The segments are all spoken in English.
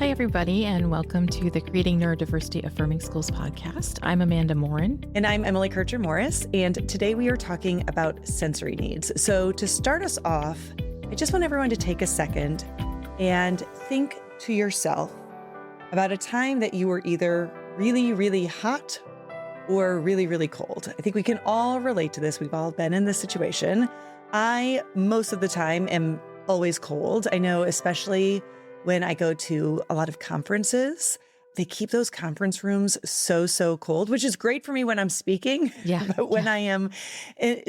Hi, everybody, and welcome to the Creating Neurodiversity-Affirming Schools podcast. I'm Amanda Morin. And I'm Emily Kircher-Morris, and today we are talking about sensory needs. So to start us off, I just want everyone to take a second and think to yourself about a time that you were either really, really hot or really, really cold. I think we can all relate to this. We've all been in this situation. I, most of the time, am always cold. I know, especially when I go to a lot of conferences, they keep those conference rooms so cold, which is great for me when I'm speaking. Yeah. But when I am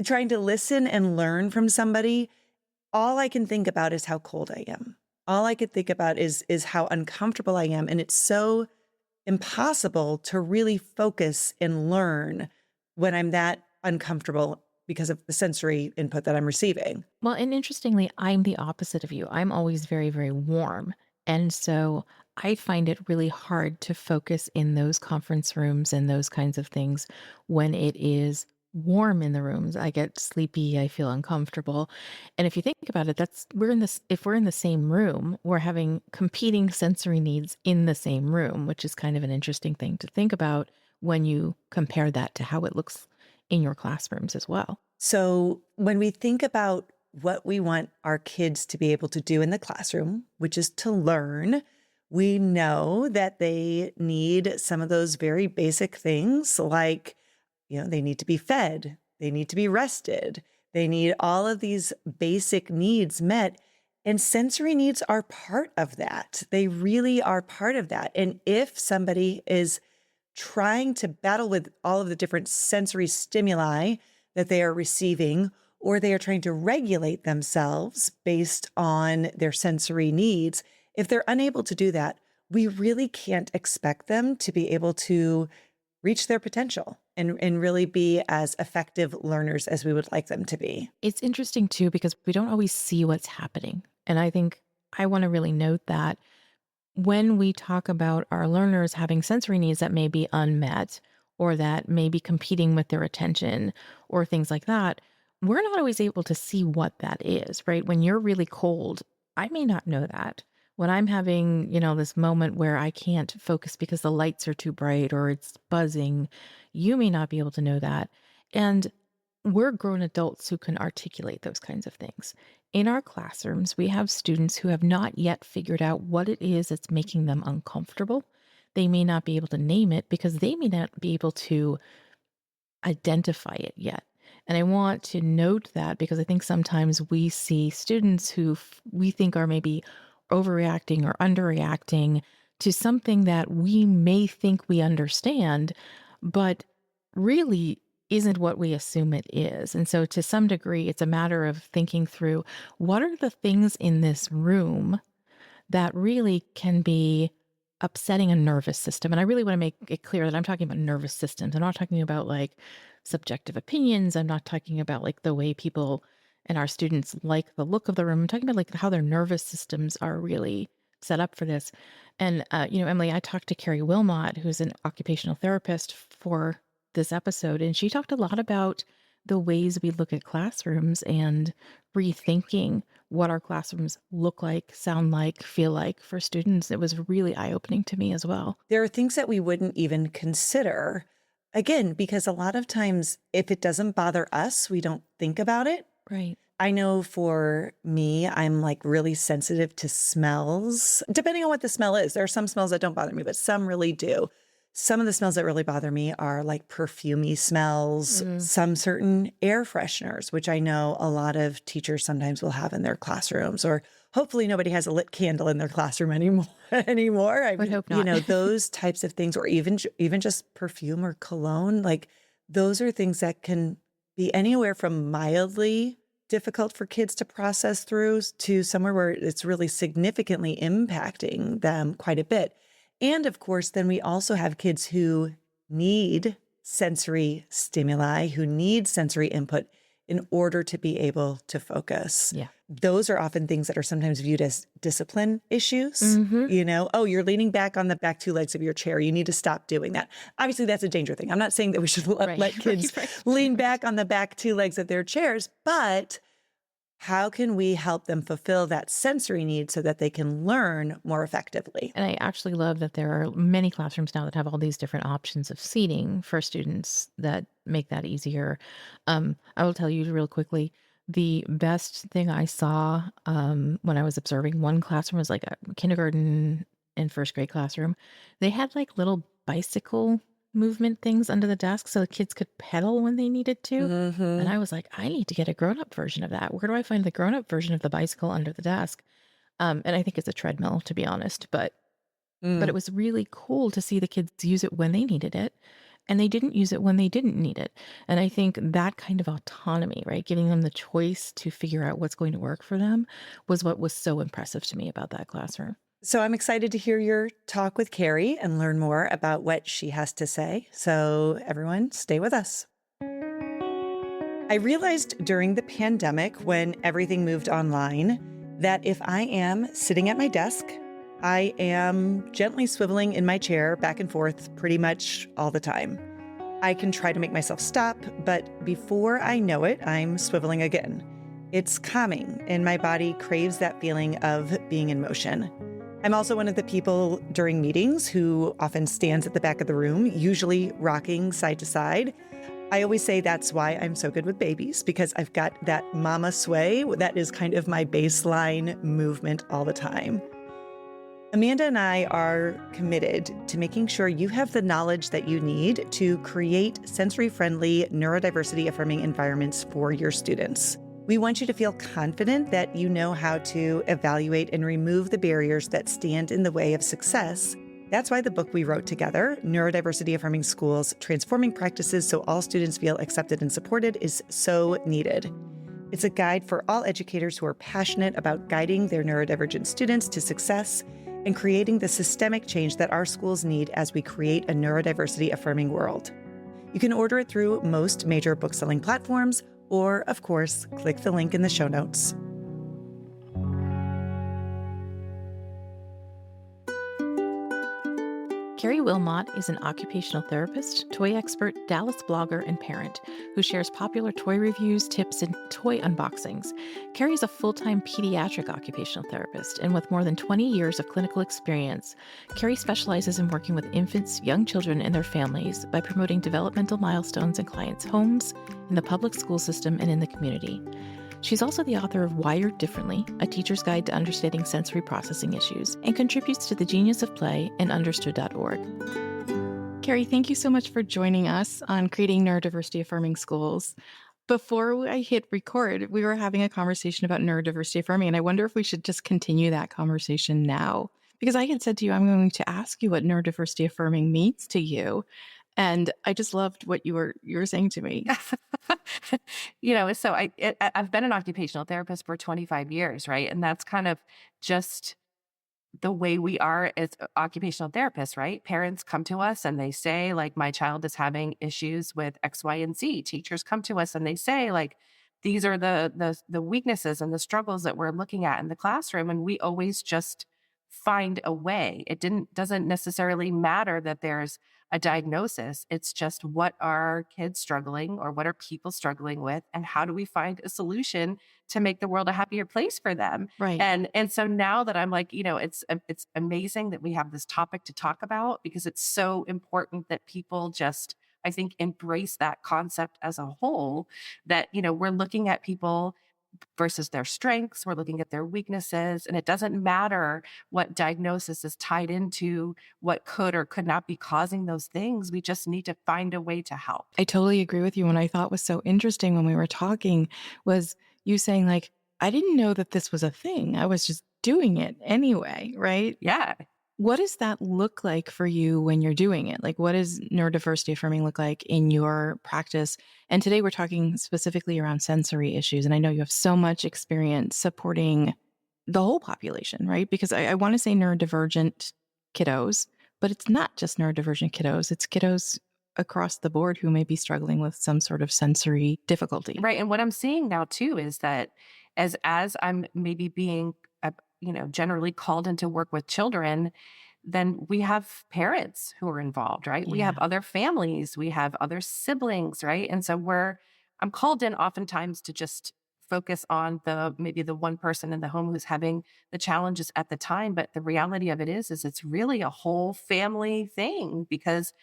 trying to listen and learn from somebody, all I can think about is how cold I am. All I could think about is how uncomfortable I am. And it's so impossible to really focus and learn when I'm that uncomfortable because of the sensory input that I'm receiving. Well, and interestingly, I'm the opposite of you. I'm always very, very warm. And so I find it really hard to focus in those conference rooms and those kinds of things when it is warm in the rooms. I get sleepy, I feel uncomfortable. And if you think about it, if we're in the same room, we're having competing sensory needs in the same room, which is kind of an interesting thing to think about when you compare that to how it looks in your classrooms as well. So when we think about what we want our kids to be able to do in the classroom, which is to learn, we know that they need some of those very basic things like, they need to be fed, they need to be rested, they need all of these basic needs met. And sensory needs are part of that. They really are part of that. And if somebody is trying to battle with all of the different sensory stimuli that they are receiving, or they are trying to regulate themselves based on their sensory needs, if they're unable to do that, we really can't expect them to be able to reach their potential and really be as effective learners as we would like them to be. It's interesting too, because we don't always see what's happening. And I think I want to really note that when we talk about our learners having sensory needs that may be unmet or that may be competing with their attention or things like that, we're not always able to see what that is, right? When you're really cold, I may not know that. When I'm having, this moment where I can't focus because the lights are too bright or it's buzzing, you may not be able to know that. And we're grown adults who can articulate those kinds of things. In our classrooms, we have students who have not yet figured out what it is that's making them uncomfortable. They may not be able to name it because they may not be able to identify it yet. And I want to note that because I think sometimes we see students who we think are maybe overreacting or underreacting to something that we may think we understand, but really isn't what we assume it is. And so to some degree, it's a matter of thinking through what are the things in this room that really can be upsetting a nervous system. And I really want to make it clear that I'm talking about nervous systems. I'm not talking about like subjective opinions. I'm not talking about like the way people and our students like the look of the room. I'm talking about like how their nervous systems are really set up for this. And, Emily, I talked to Keri Wilmot, who's an occupational therapist, for this episode, and she talked a lot about the ways we look at classrooms and rethinking what our classrooms look like, sound like, feel like for students. It was really eye-opening to me as well. There are things that we wouldn't even consider, again, because a lot of times if it doesn't bother us, we don't think about it. Right. I know for me, I'm like really sensitive to smells, depending on what the smell is. There are some smells that don't bother me, but some really do. Some of the smells that really bother me are like perfumey smells, some certain air fresheners, which I know a lot of teachers sometimes will have in their classrooms, or hopefully nobody has a lit candle in their classroom anymore. I would hope not. Those types of things, or even just perfume or cologne, like those are things that can be anywhere from mildly difficult for kids to process through to somewhere where it's really significantly impacting them quite a bit. And of course, then we also have kids who need sensory stimuli, who need sensory input in order to be able to focus. Yeah. Those are often things that are sometimes viewed as discipline issues. Mm-hmm. Oh, you're leaning back on the back two legs of your chair. You need to stop doing that. Obviously, that's a danger thing. I'm not saying that we should let kids lean back on the back two legs of their chairs, but How can we help them fulfill that sensory need so that they can learn more effectively? And I actually love that there are many classrooms now that have all these different options of seating for students that make that easier. I will tell you real quickly, the best thing I saw when I was observing one classroom was like a kindergarten and first grade classroom. They had like little bicycle movement things under the desk so the kids could pedal when they needed to. And Hmm. I was like, I need to get a grown up version of that. Where do I find the grown up version of the bicycle under the desk? And I think it's a treadmill, to be honest, but it Mm. was really cool to see the kids use it when they needed it, and they didn't use it when they didn't need it. And I think that kind of autonomy, right, giving them the choice to figure out what's going to work for them was what was so impressive to me about that classroom. So I'm excited to hear your talk with Keri and learn more about what she has to say. So, everyone, stay with us. I realized during the pandemic, when everything moved online, that if I am sitting at my desk, I am gently swiveling in my chair back and forth pretty much all the time. I can try to make myself stop, but before I know it, I'm swiveling again. It's calming, and my body craves that feeling of being in motion. I'm also one of the people during meetings who often stands at the back of the room, usually rocking side to side. I always say that's why I'm so good with babies, because I've got that mama sway. That is kind of my baseline movement all the time. Amanda and I are committed to making sure you have the knowledge that you need to create sensory-friendly, neurodiversity-affirming environments for your students. We want you to feel confident that you know how to evaluate and remove the barriers that stand in the way of success. That's why the book we wrote together, Neurodiversity-Affirming Schools, Transforming Practices So All Students Feel Accepted and Supported, is so needed. It's a guide for all educators who are passionate about guiding their neurodivergent students to success and creating the systemic change that our schools need as we create a neurodiversity-affirming world. You can order it through most major bookselling platforms, or, of course, click the link in the show notes. Keri Wilmot is an occupational therapist, toy expert, Dallas blogger, and parent who shares popular toy reviews, tips, and toy unboxings. Keri is a full-time pediatric occupational therapist, and with more than 20 years of clinical experience, Keri specializes in working with infants, young children, and their families by promoting developmental milestones in clients' homes, in the public school system, and in the community. She's also the author of Wired Differently, a teacher's guide to understanding sensory processing issues, and contributes to the Genius of Play and Understood.org. Keri, thank you so much for joining us on creating neurodiversity affirming schools. Before I hit record, we were having a conversation about neurodiversity affirming, and I wonder if we should just continue that conversation now. Because I had said to you, I'm going to ask you what neurodiversity affirming means to you. And I just loved what you were saying to me. So I've been an occupational therapist for 25 years, right? And that's kind of just the way we are as occupational therapists, right? Parents come to us and they say, like, my child is having issues with X, Y, and Z. Teachers come to us and they say, like, these are the weaknesses and the struggles that we're looking at in the classroom. And we always just find a way. Doesn't necessarily matter that there's a diagnosis. It's just, what are kids struggling, or what are people struggling with, and how do we find a solution to make the world a happier place for them? Right. And so now that I'm like, it's amazing that we have this topic to talk about, because it's so important that people just, I think, embrace that concept as a whole, that, we're looking at people versus their strengths. We're looking at their weaknesses, and it doesn't matter what diagnosis is tied into what could or could not be causing those things. We just need to find a way to help. I totally agree with you. And I thought was so interesting when we were talking was you saying, like, I didn't know that this was a thing. I was just doing it anyway, right? Yeah. What does that look like for you when you're doing it? Like, what does neurodiversity affirming look like in your practice? And today we're talking specifically around sensory issues. And I know you have so much experience supporting the whole population, right? Because I want to say neurodivergent kiddos, but it's not just neurodivergent kiddos. It's kiddos across the board who may be struggling with some sort of sensory difficulty. Right. And what I'm seeing now too is that as I'm maybe being generally called into work with children, then we have parents who are involved, right? We have other families, we have other siblings, right? And so I'm called in oftentimes to just focus on maybe the one person in the home who's having the challenges at the time. But the reality of it is it's really a whole family thing because,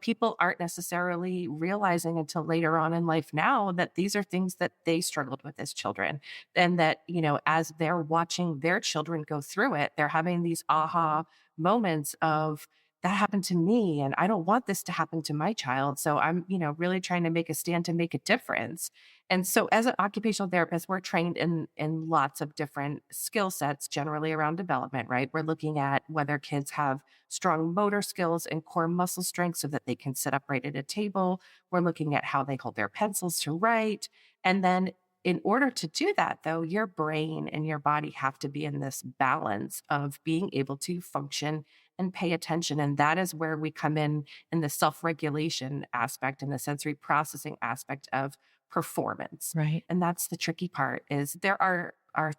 people aren't necessarily realizing until later on in life now that these are things that they struggled with as children. And that, as they're watching their children go through it, they're having these aha moments of, that happened to me and I don't want this to happen to my child. So I'm, really trying to make a stand to make a difference. And so as an occupational therapist, we're trained in lots of different skill sets, generally around development, right? We're looking at whether kids have strong motor skills and core muscle strength so that they can sit upright at a table. We're looking at how they hold their pencils to write. And then in order to do that, though, your brain and your body have to be in this balance of being able to function and pay attention. And that is where we come in the self-regulation aspect and the sensory processing aspect of performance. Right. And that's the tricky part is there are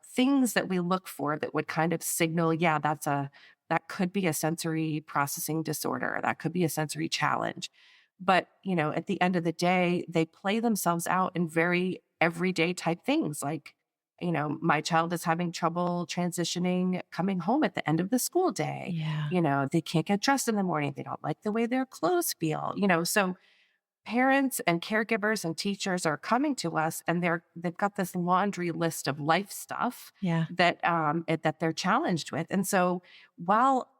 things that we look for that would kind of signal, yeah, that could be a sensory processing disorder. That could be a sensory challenge. But, at the end of the day, they play themselves out in very everyday type things like, my child is having trouble transitioning coming home at the end of the school day. Yeah. They can't get dressed in the morning. They don't like the way their clothes feel, so parents and caregivers and teachers are coming to us and they've got this laundry list of life stuff Yeah. that they're challenged with. And so while,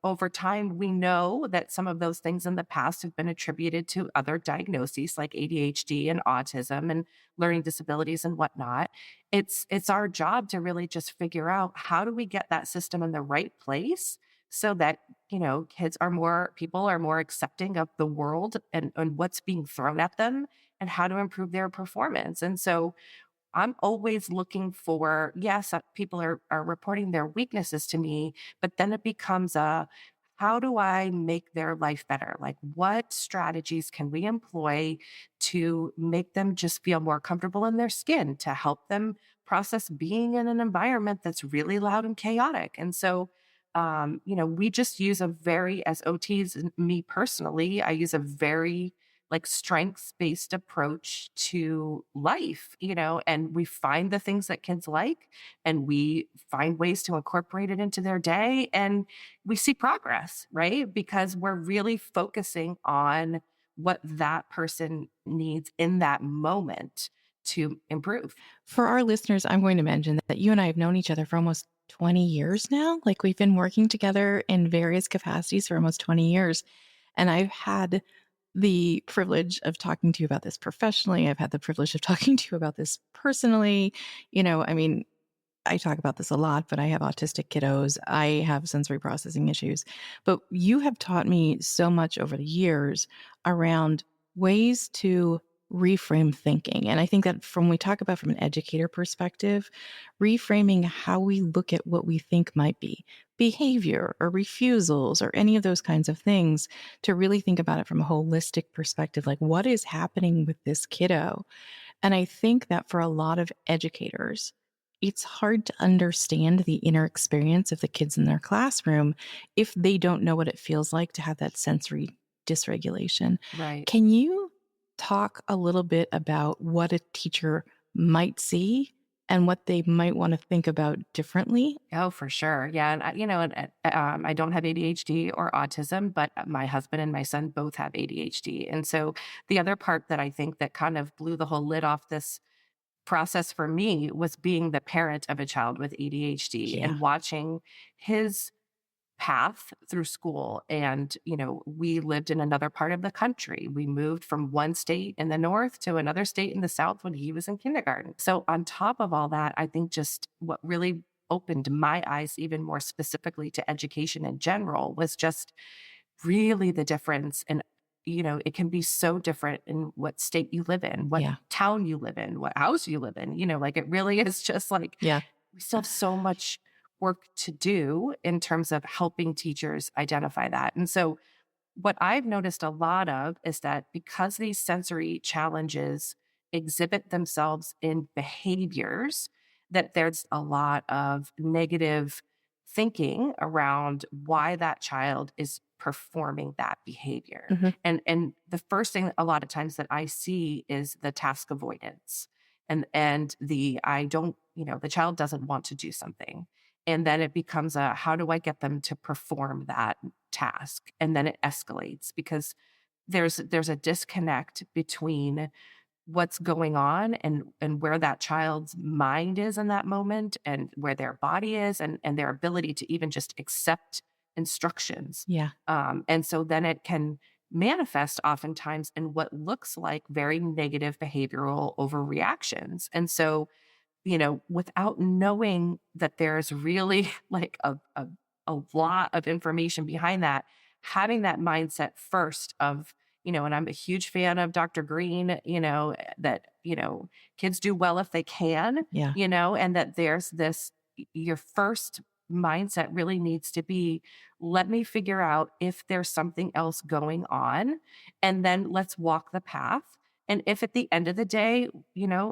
over time we know that some of those things in the past have been attributed to other diagnoses like ADHD and autism and learning disabilities and whatnot, it's our job to really just figure out how do we get that system in the right place so that people are more accepting of the world and what's being thrown at them and how to improve their performance. And so I'm always looking for, yes, people are reporting their weaknesses to me, but then it becomes how do I make their life better? Like, what strategies can we employ to make them just feel more comfortable in their skin, to help them process being in an environment that's really loud and chaotic? And so, we just use as OTs, and me personally, I use a very like strengths based approach to life, and we find the things that kids like and we find ways to incorporate it into their day and we see progress, right? Because we're really focusing on what that person needs in that moment to improve. For our listeners, I'm going to mention that you and I have known each other for almost 20 years now. Like we've been working together in various capacities for almost 20 years. And I've had the privilege of talking to you about this professionally. I've had the privilege of talking to you about this personally. I mean, I talk about this a lot, but I have autistic kiddos. I have sensory processing issues. But you have taught me so much over the years around ways to reframe thinking. And I think that from we talk about from an educator perspective, reframing how we look at what we think might be behavior or refusals or any of those kinds of things, to really think about it from a holistic perspective, like what is happening with this kiddo. And I think that for a lot of educators, it's hard to understand the inner experience of the kids in their classroom if they don't know what it feels like to have that sensory dysregulation. Right. Can you talk a little bit about what a teacher might see and what they might want to think about differently? Oh, for sure. Yeah. And, I don't have ADHD or autism, but my husband and my son both have ADHD. And so the other part that I think that kind of blew the whole lid off this process for me was being the parent of a child with ADHD Yeah. and watching his path through school. And, we lived in another part of the country. We moved from one state in the north to another state in the south when he was in kindergarten. So, on top of all that, I think just what really opened my eyes even more specifically to education in general was just really the difference. And, it can be so different in what state you live in, what Yeah. town you live in, what house you live in, like it really is just like, Yeah. we still have so much work to do in terms of helping teachers identify that. And so what I've noticed a lot of is that because these sensory challenges exhibit themselves in behaviors, that there's a lot of negative thinking around why that child is performing that behavior. Mhm. And the first thing a lot of times that I see is the task avoidance. and the I don't, the child doesn't want to do something. And then it becomes a, how do I get them to perform that task? And then it escalates because there's a disconnect between what's going on and where that child's mind is in that moment and where their body is and their ability to even just accept instructions. Yeah. And so then it can manifest oftentimes in what looks like very negative behavioral overreactions. And so, without knowing that there's really like a lot of information behind that, having that mindset first of, and I'm a huge fan of Dr. Green, that, kids do well if they can, Yeah. and that there's this, your first mindset really needs to be, let me figure out if there's something else going on, and then let's walk the path. And if at the end of the day,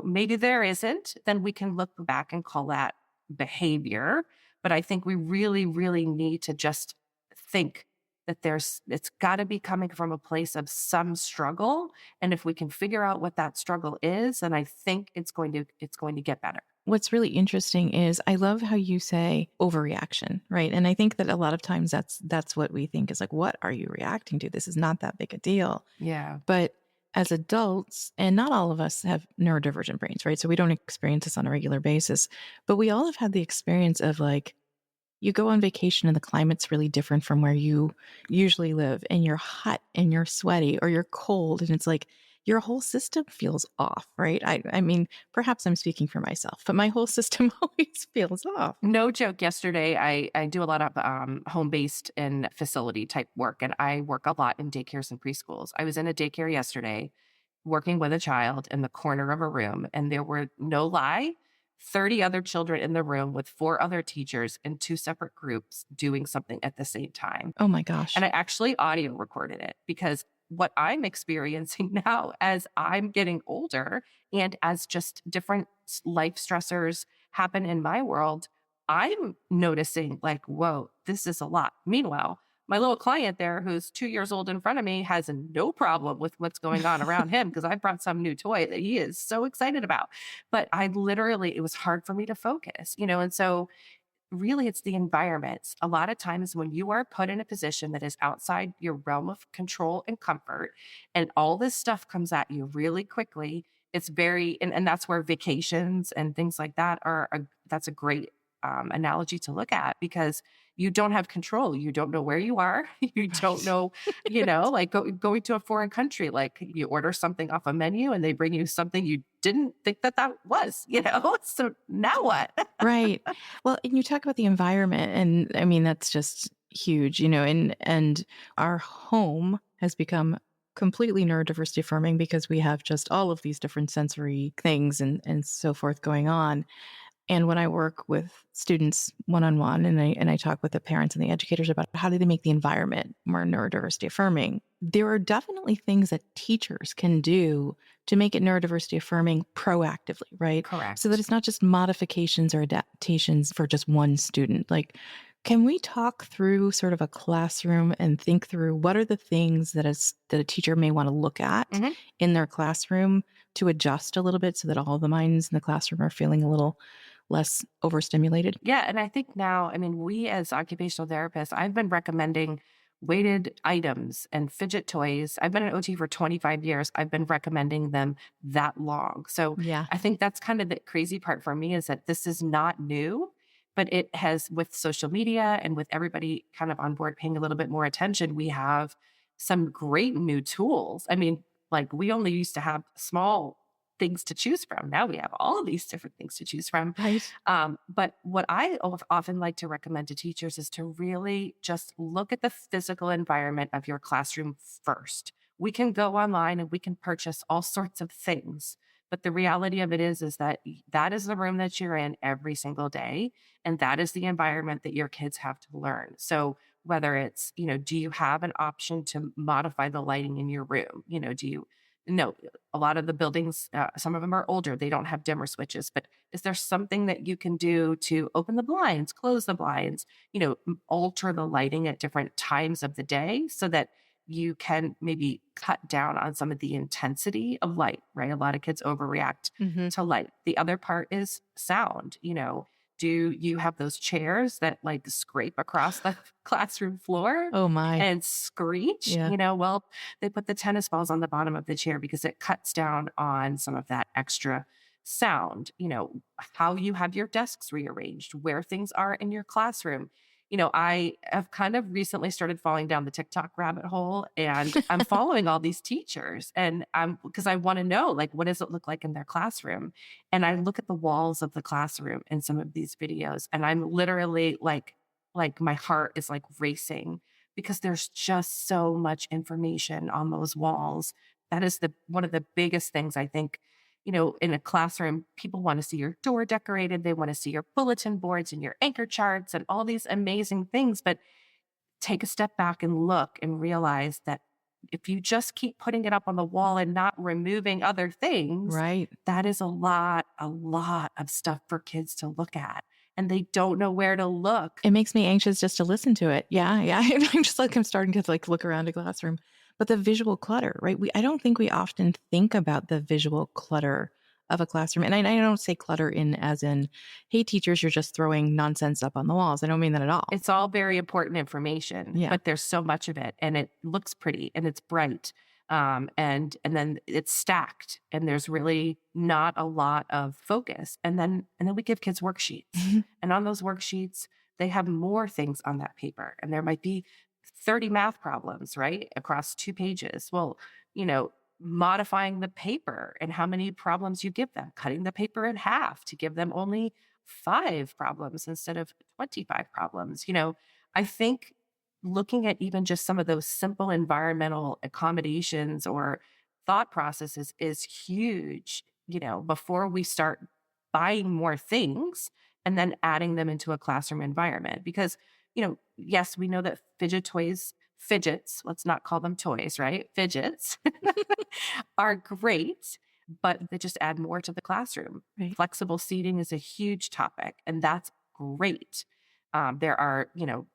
maybe there isn't, then we can look back and call that behavior. But I think we really, really need to just think that it's got to be coming from a place of some struggle. And if we can figure out what that struggle is, then I think it's going to get better. What's really interesting is I love how you say overreaction, right? And I think that a lot of times that's what we think is like, what are you reacting to? This is not that big a deal. Yeah. But as adults, and not all of us have neurodivergent brains, right? So we don't experience this on a regular basis, but we all have had the experience of like, you go on vacation and the climate's really different from where you usually live, and you're hot and you're sweaty or you're cold, and it's like your whole system feels off, right? I mean, perhaps I'm speaking for myself, but my whole system always feels off. No joke. Yesterday, I do a lot of home-based and facility type work, and I work a lot in daycares and preschools. I was in a daycare yesterday working with a child in the corner of a room, and there were, no lie, 30 other children in the room with 4 other teachers in 2 separate groups doing something at the same time. Oh my gosh. And I actually audio recorded it because what I'm experiencing now as I'm getting older and as just different life stressors happen in my world, I'm noticing like, whoa, this is a lot. Meanwhile, my little client there who's 2 years old in front of me has no problem with what's going on around him because I brought some new toy that he is so excited about. But it was hard for me to focus, and so really it's the environments. A lot of times when you are put in a position that is outside your realm of control and comfort, and all this stuff comes at you really quickly, it's and that's where vacations and things like that that's a great analogy to look at because you don't have control. You don't know where you are. You don't know, like going to a foreign country, like you order something off a menu and they bring you something you didn't think that was, so now what? Right. Well, and you talk about the environment, and I mean, that's just huge, and our home has become completely neurodiversity affirming because we have just all of these different sensory things and so forth going on. And when I work with students one-on-one and I talk with the parents and the educators about how do they make the environment more neurodiversity affirming, there are definitely things that teachers can do to make it neurodiversity affirming proactively, right? Correct. So that it's not just modifications or adaptations for just one student. Like, can we talk through sort of a classroom and think through what are the things that a teacher may want to look at in their classroom to adjust a little bit so that all the minds in the classroom are feeling a little less overstimulated? Yeah. And I think now, we as occupational therapists, I've been recommending weighted items and fidget toys. I've been an OT for 25 years. I've been recommending them that long. So Yeah. I think that's kind of the crazy part for me is that this is not new, but it has, with social media and with everybody kind of on board paying a little bit more attention, we have some great new tools. Like we only used to have small things to choose from. Now we have all of these different things to choose from. Right. But what I often like to recommend to teachers is to really just look at the physical environment of your classroom first. We can go online and we can purchase all sorts of things. But the reality of it is that is the room that you're in every single day. And that is the environment that your kids have to learn. So whether it's, do you have an option to modify the lighting in your room? No, a lot of the buildings, some of them are older. They don't have dimmer switches, but is there something that you can do to open the blinds, close the blinds, alter the lighting at different times of the day so that you can maybe cut down on some of the intensity of light, right? A lot of kids overreact Hmm. to light. The other part is sound. Do you have those chairs that like scrape across the classroom floor Oh my. and screech? Yeah. Well, they put the tennis balls on the bottom of the chair because it cuts down on some of that extra sound. How you have your desks rearranged, where things are in your classroom. I have kind of recently started falling down the TikTok rabbit hole, and I'm following all these teachers, and because I want to know, like, what does it look like in their classroom? And I look at the walls of the classroom in some of these videos, and I'm literally like my heart is like racing because there's just so much information on those walls. That is one of the biggest things I think, in a classroom, people want to see your door decorated. They want to see your bulletin boards and your anchor charts and all these amazing things. But take a step back and look and realize that if you just keep putting it up on the wall and not removing other things, Right. that is a lot of stuff for kids to look at. And they don't know where to look. It makes me anxious just to listen to it. Yeah, yeah. I'm just like I'm starting to like look around a classroom. But the visual clutter, right? I don't think we often think about the visual clutter of a classroom. And I don't say clutter in as in, hey, teachers, you're just throwing nonsense up on the walls. I don't mean that at all. It's all very important information, Yeah. but there's so much of it, and it looks pretty and it's bright. And then it's stacked, and there's really not a lot of focus. And then we give kids worksheets, Mhm. and on those worksheets, they have more things on that paper, and there might be 30 math problems, right, across 2 pages. Well, modifying the paper and how many problems you give them, cutting the paper in half to give them only 5 problems instead of 25 problems. I think looking at even just some of those simple environmental accommodations or thought processes is huge, before we start buying more things and then adding them into a classroom environment. Because, yes, we know that fidgets, let's not call them toys, right? Fidgets are great, but they just add more to the classroom. Right. Flexible seating is a huge topic, and that's great. There are,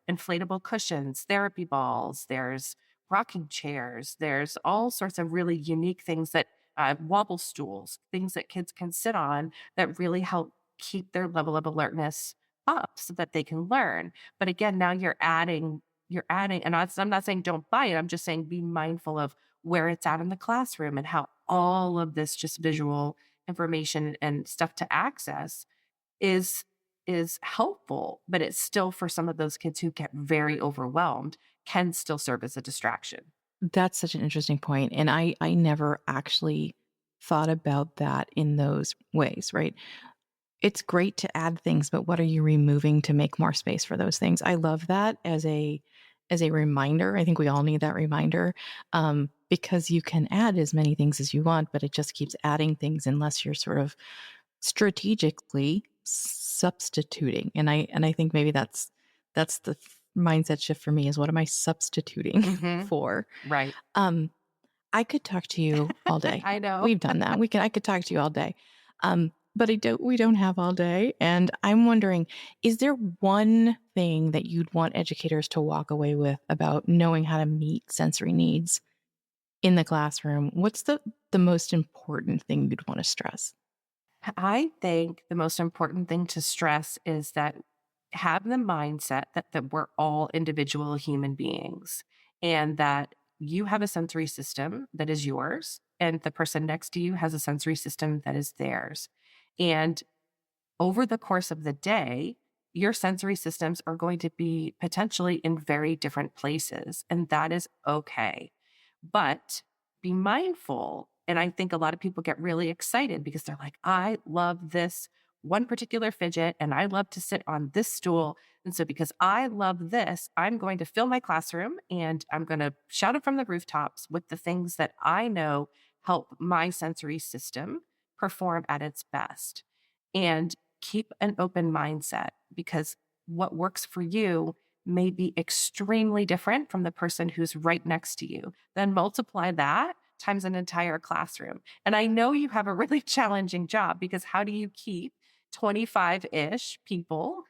inflatable cushions, therapy balls, there's rocking chairs, there's all sorts of really unique things that wobble stools, things that kids can sit on that really help keep their level of alertness up so that they can learn. But again, now you're adding, and I'm not saying don't buy it. I'm just saying be mindful of where it's at in the classroom and how all of this just visual information and stuff to access is helpful, but it's still for some of those kids who get very overwhelmed can still serve as a distraction. That's such an interesting point. And I never actually thought about that in those ways, right? It's great to add things, but what are you removing to make more space for those things? I love that as a reminder. I think we all need that reminder, because you can add as many things as you want, but it just keeps adding things unless you're sort of strategically substituting. And I think maybe that's the mindset shift for me is what am I substituting Hmm. for? Right. Um, I could talk to you all day. I know. We've done that. I could talk to you all day. But we don't have all day. And I'm wondering, is there one thing that you'd want educators to walk away with about knowing how to meet sensory needs in the classroom? What's the most important thing you'd want to stress? I think the most important thing to stress is that have the mindset that we're all individual human beings and that you have a sensory system that is yours and the person next to you has a sensory system that is theirs. And over the course of the day, your sensory systems are going to be potentially in very different places, and that is okay. But be mindful. And I think a lot of people get really excited because they're like, I love this one particular fidget and I love to sit on this stool. And so because I love this, I'm going to fill my classroom and I'm going to shout it from the rooftops with the things that I know help my sensory system perform at its best. And keep an open mindset because what works for you may be extremely different from the person who's right next to you. Then multiply that times an entire classroom. And I know you have a really challenging job because how do you keep 25-ish people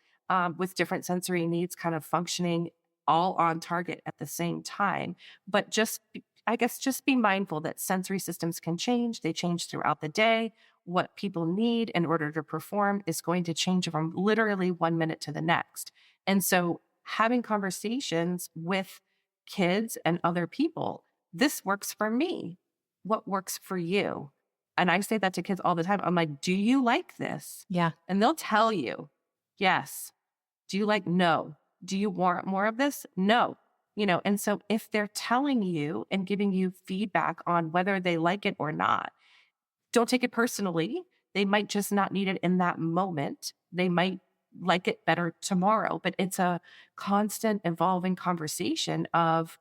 with different sensory needs kind of functioning all on target at the same time. But I guess just be mindful that sensory systems can change. They change throughout the day. What people need in order to perform is going to change from literally 1 minute to the next. And so having conversations with kids and other people, this works for me. What works for you? And I say that to kids all the time. I'm like, do you like this? Yeah. And they'll tell you, yes. Do you like, no. Do you want more of this? No. And so if they're telling you and giving you feedback on whether they like it or not, don't take it personally. They might just not need it in that moment. They might like it better tomorrow, but it's a constant evolving conversation of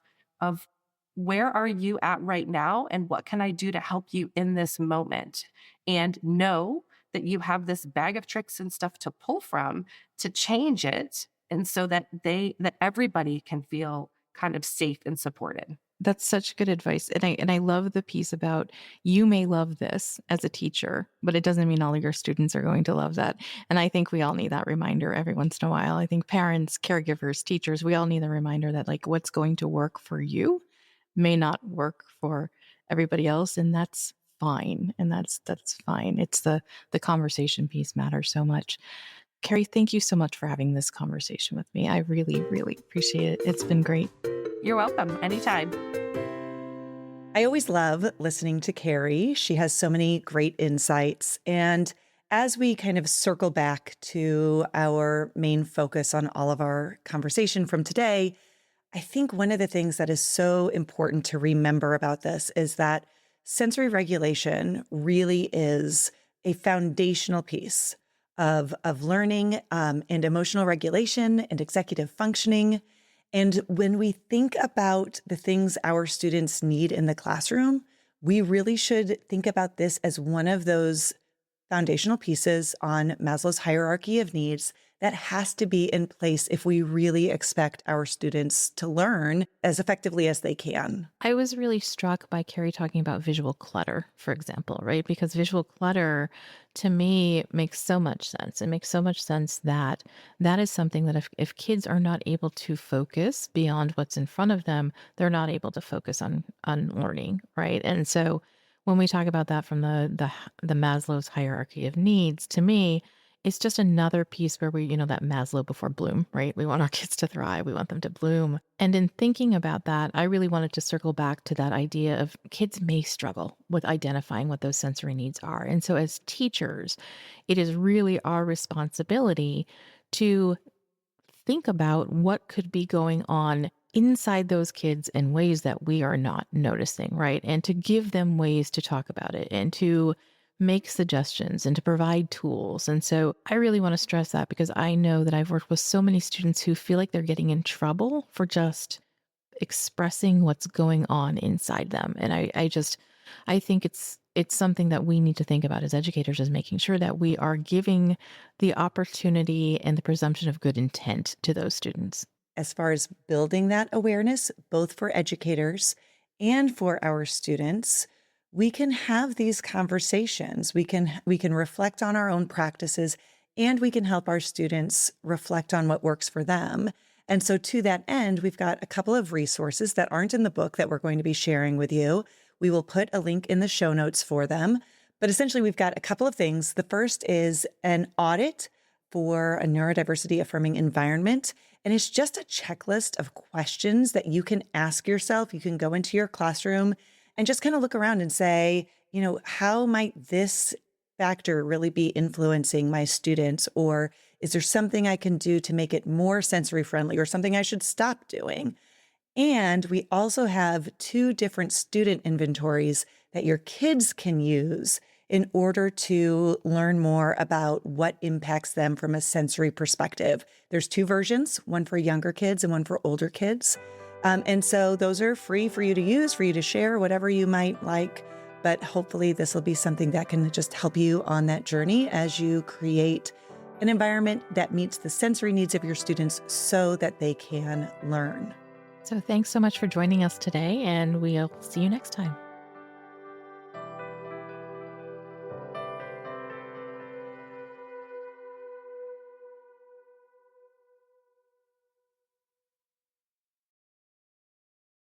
where are you at right now and what can I do to help you in this moment? And know that you have this bag of tricks and stuff to pull from to change it, and so that everybody can feel kind of safe and supported. That's such good advice. And I love the piece about you may love this as a teacher, but it doesn't mean all of your students are going to love that. And I think we all need that reminder every once in a while. I think parents, caregivers, teachers, we all need the reminder that like what's going to work for you may not work for everybody else. And that's fine. And that's fine. It's the conversation piece matters so much. Keri, thank you so much for having this conversation with me. I really, really appreciate it. It's been great. You're welcome. Anytime. I always love listening to Keri. She has so many great insights. And as we kind of circle back to our main focus on all of our conversation from today, I think one of the things that is so important to remember about this is that sensory regulation really is a foundational piece of learning and emotional regulation and executive functioning. And when we think about the things our students need in the classroom, we really should think about this as one of those foundational pieces on Maslow's hierarchy of needs that has to be in place if we really expect our students to learn as effectively as they can. I was really struck by Keri talking about visual clutter, for example, right? Because visual clutter to me makes so much sense. It makes so much sense that that is something that if kids are not able to focus beyond what's in front of them, they're not able to focus on learning, right? And so when we talk about that from the Maslow's hierarchy of needs, to me, it's just another piece where we, that Maslow before Bloom, right? We want our kids to thrive. We want them to bloom. And in thinking about that, I really wanted to circle back to that idea of kids may struggle with identifying what those sensory needs are. And so as teachers, it is really our responsibility to think about what could be going on inside those kids in ways that we are not noticing, right? And to give them ways to talk about it and to make suggestions and to provide tools. And so I really want to stress that because I know that I've worked with so many students who feel like they're getting in trouble for just expressing what's going on inside them. And I think it's something that we need to think about as educators, is making sure that we are giving the opportunity and the presumption of good intent to those students. As far as building that awareness, both for educators and for our students, we can have these conversations. We can reflect on our own practices, and we can help our students reflect on what works for them. And so to that end, we've got a couple of resources that aren't in the book that we're going to be sharing with you. We will put a link in the show notes for them. But essentially, we've got a couple of things. The first is an audit for a neurodiversity-affirming environment. And it's just a checklist of questions that you can ask yourself. You can go into your classroom and just kind of look around and say, how might this factor really be influencing my students? Or is there something I can do to make it more sensory friendly, or something I should stop doing? And we also have 2 different student inventories that your kids can use in order to learn more about what impacts them from a sensory perspective. There's 2 versions, one for younger kids and one for older kids. And so those are free for you to use, for you to share, whatever you might like. But hopefully this will be something that can just help you on that journey as you create an environment that meets the sensory needs of your students so that they can learn. So thanks so much for joining us today, and we'll see you next time.